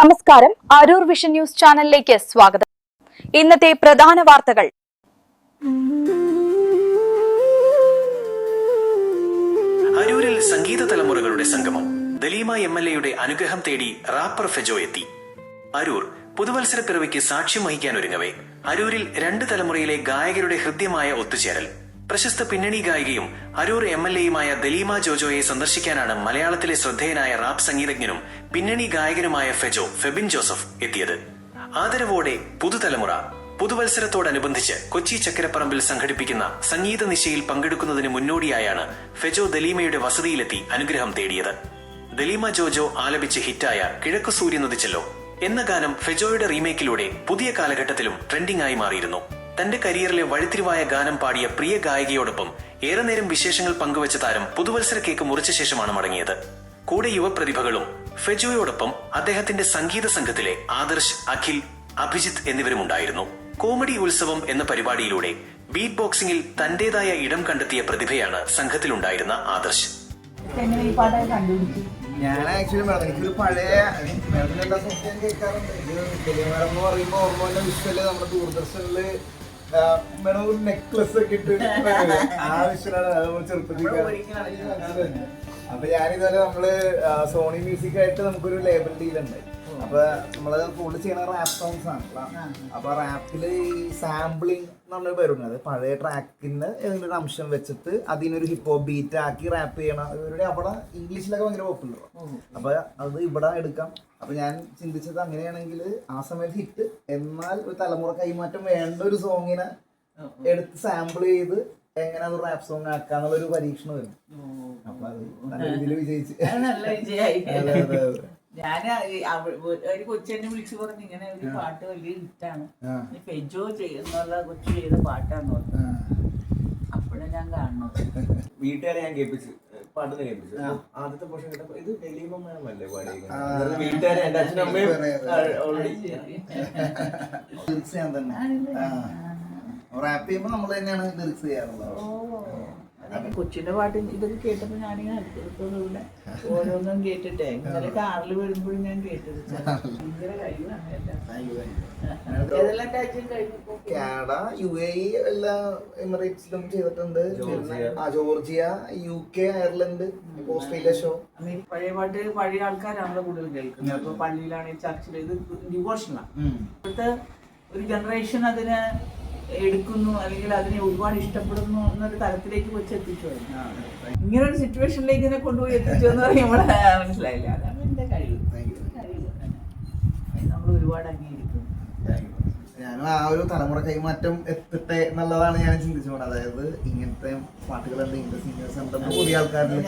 നമസ്കാരം, Aroor vision news ചാനലിലേക്ക് സ്വാഗതം. ഇന്നത്തെ പ്രധാന വാർത്തകൾ. അരൂരിൽ സംഗീത തലമുറകളുടെ സംഗമം. ദലീമ എംഎൽഎയുടെ അനുഗ്രഹം തേടി റാപ്പർ ഫെജോ എത്തി. അരൂർ പുതുവത്സര പിറവിക്ക് സാക്ഷ്യം വഹിക്കാൻ ഒരുങ്ങവേ അരൂരിൽ രണ്ട് തലമുറയിലെ ഗായകരുടെ ഹൃദ്യമായ ഒത്തുചേരൽ. പ്രശസ്ത പിന്നണി ഗായികയും അരൂർ എംഎൽഎയുമായ ദലീമ ജോജോയെ സന്ദർശിക്കാനാണ് മലയാളത്തിലെ ശ്രദ്ധേയനായ റാപ്പ് സംഗീതജ്ഞനും പിന്നണി ഗായകനുമായ ഫെബിൻ ജോസഫ് എത്തിയത്. ആദരവോടെ പുതുതലമുറ പുതുവത്സരത്തോടനുബന്ധിച്ച് കൊച്ചി ചക്കരപ്പറമ്പിൽ സംഘടിപ്പിക്കുന്ന സംഗീത നിശയിൽ പങ്കെടുക്കുന്നതിന് മുന്നോടിയായാണ് ഫെജോ ദലീമയുടെ വസതിയിലെത്തി അനുഗ്രഹം തേടിയത്. ദലീമ ജോജോ ആലപിച്ച് ഹിറ്റായ കിഴക്കു സൂര്യനുദിച്ചല്ലോ എന്ന ഗാനം ഫെജോയുടെ റീമേക്കിലൂടെ പുതിയ കാലഘട്ടത്തിലും ട്രെൻഡിംഗ് ആയി മാറിയിരുന്നു. തന്റെ കരിയറിലെ വഴിത്തിരിവായ ഗാനം പാടിയ പ്രിയ ഗായികയോടൊപ്പം ഏറെ നേരം വിശേഷങ്ങൾ പങ്കുവച്ച താരം പുതുവത്സര കേക്ക് മുറിച്ച ശേഷമാണ് മടങ്ങിയത്. കൂടെ യുവപ്രതിഭകളും ഫെജോയോടൊപ്പം അദ്ദേഹത്തിന്റെ സംഗീത സംഘത്തിലെ ആദർശ്, അഖിൽ, അഭിജിത്ത് എന്നിവരുമുണ്ടായിരുന്നു. കോമഡി ഉത്സവം എന്ന പരിപാടിയിലൂടെ ബീറ്റ് ബോക്സിംഗിൽ തന്റേതായ ഇടം കണ്ടെത്തിയ പ്രതിഭയാണ് സംഘത്തിലുണ്ടായിരുന്ന ആദർശ്. ഞാൻ ആക്ച്വലി എനിക്കൊരു പഴയ കേൾക്കാറുണ്ട്. എന്ന് പറയുമ്പോ ഓർമ്മ വിഷ്വല് നമ്മുടെ ദൂരദർശനില് മേഡം ഒരു നെക്ലസ് ഒക്കെ ഇട്ട് ആ വിഷ്വലാണ് ചെറുപ്പത്തിൽ. അപ്പൊ ഞാനിതുപോലെ നമ്മള് സോണി മ്യൂസിക് ആയിട്ട് നമുക്കൊരു ലേബൽ ഡീൽ ഉണ്ട്. അപ്പൊ നമ്മള് കൂടുതൽ ചെയ്യണ റാപ്പ് സോങ്സ് ആണല്ലോ. അപ്പൊ റാപ്പില് ഈ സാമ്പിളിങ് നമ്മൾ വരുന്നത് പഴയ ട്രാക്കിന് ഏതെങ്കിലും ഒരു അംശം വെച്ചിട്ട് അതിനൊരു ഹിപ്പ് ഹോപ്പ് ബീറ്റ് ആക്കി റാപ്പ് ചെയ്യണം. ഇവരുടെ അവിടെ ഇംഗ്ലീഷിലൊക്കെ ഭയങ്കര പോപ്പുലർ. അപ്പൊ അത് ഇവിടെ എടുക്കാം. അപ്പൊ ഞാൻ ചിന്തിച്ചത് അങ്ങനെയാണെങ്കിൽ ആ സമയത്ത് ഹിറ്റ്, എന്നാൽ ഒരു തലമുറ കൈമാറ്റം വേണ്ട ഒരു സോങ്ങിനെ എടുത്ത് സാമ്പിൾ ചെയ്ത് എങ്ങനെ അത് റാപ്പ് സോങ് ആക്കാന്നുള്ളൊരു പരീക്ഷണം വരും. അപ്പൊ അത് നല്ല രീതിയിൽ വിജയിച്ച്. ഞാൻ ഒരു കൊച്ചെന്നെ വിളിച്ചു പറഞ്ഞു ഇങ്ങനെ ഒരു പാട്ട് വലിയ ഹിറ്റാണ്, ഫെജോ എന്നുള്ള കൊച്ചു ചെയ്ത പാട്ടാന്ന് പറഞ്ഞു. അപ്പോഴാണ് ഞാൻ കാണുന്നത്. വീട്ടുകാരെ ഞാൻ കേൾപ്പിച്ചു, പാട്ടിന് കേൾപ്പിച്ചു. ആദ്യത്തെ പോർഷൻ കേട്ടപ്പോ ഇത് ദലീമല്ലേ പാടിയിരിക്കുന്നത്. വീട്ടുകാരെ എന്റെ അച്ഛനും അമ്മയും ലിറിക്സ് ഞാൻ തന്നെ റാപ്പ് ചെയ്യുമ്പോ നമ്മൾ തന്നെയാണ് ലിറിക്സ് ചെയ്യാറുള്ളത്. കൊച്ചിന്റെ പാട്ട് ഇതൊക്കെ കേട്ടപ്പോ ഞാനിങ്ങനെ അടുത്തടുത്തോടുകൂടെ ഓരോന്നും കേട്ടിട്ടേ ഇന്നലെ കാറിൽ വരുമ്പോഴും ഞാൻ കേട്ടത്. ഭയങ്കര കഴിവാണ് ഏതെല്ലാം രാജ്യം കഴിഞ്ഞപ്പോ കാനഡ, UAE, എല്ലാ എമിറേറ്റ്സിലും ചെയ്തിട്ടുണ്ട്. Georgia, UK, Ireland, Australia show. പഴയ പാട്ട് പഴയ ആൾക്കാരാണല്ലോ കൂടുതൽ കേൾക്കുന്നത്. ഇപ്പൊ പള്ളിയിലാണെങ്കിൽ ചർച്ചിൽ ഇത് ഡിവോഷനാണ്. ഇപ്പോഴത്തെ ഒരു ജനറേഷൻ അതിന് എടുക്കുന്നു, അല്ലെങ്കിൽ അതിനെ ഒരുപാട് ഇഷ്ടപ്പെടുന്നു എന്നൊരു തലത്തിലേക്ക് വെച്ച് എത്തിച്ചു. ഇങ്ങനെ ഒരു സിറ്റുവേഷനിലേക്ക് ഇതിനെ കൊണ്ടുപോയി എത്തിച്ചു എന്ന് പറയുമ്പോൾ മനസ്സിലായില്ല. അതാണ് എന്റെ കഴിവ്. നമ്മൾ ഒരുപാട് അംഗീകരിക്കുന്നു. ഞാനും ആ ഒരു തലമുറ കൈമാറ്റം എത്തട്ടെ എന്നുള്ളതാണ് ഞാൻ ചിന്തിച്ചു പോണത്. അതായത് ഇങ്ങനത്തെ പാട്ടുകളുണ്ട്, ഇങ്ങനത്തെ സിംഗേഴ്സ് ഉണ്ടെന്ന് പുതിയ ആൾക്കാരുടെ.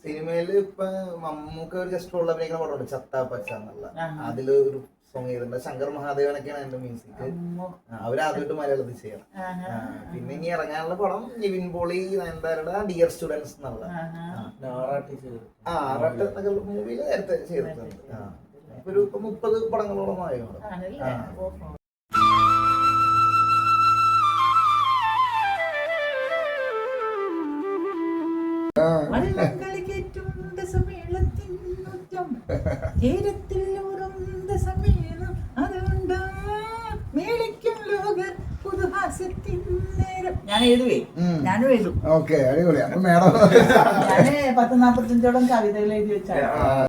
സിനിമയില് ഇപ്പൊ മമ്മൂക്ക ഒരു ജസ്റ്റ് ഉള്ള അഭിനയിക്കുന്ന പാട്ടുണ്ട് ചത്താ പച്ച എന്നുള്ള. അതില് ഒരു സോങ് ചെയ്തിട്ടുണ്ട്. ശങ്കർ മഹാദേവനൊക്കെയാണ് എന്റെ മ്യൂസിക്. അവരാദ്യമായിട്ട് മലയാളത്തിൽ ചെയ്യണം. പിന്നെ ഇനി ഇറങ്ങാനുള്ള പടം നിവിൻ പോളി, നയൻതാരയുടെ ഡിയർ സ്റ്റുഡൻസ് എന്നുള്ള മൂവിയിൽ നേരത്തെ ചെയ്തിട്ടുണ്ട്. ഒരു 30 പടങ്ങളോളം ആയോ. ഞാൻ എഴുതുവേ, ഞാനും എഴുതും. ഓക്കെ, അടിപൊളി. അപ്പൊ മേഡം ഞാന് 10-45ഓളം കവിതകൾ എഴുതി വെച്ചാണ്.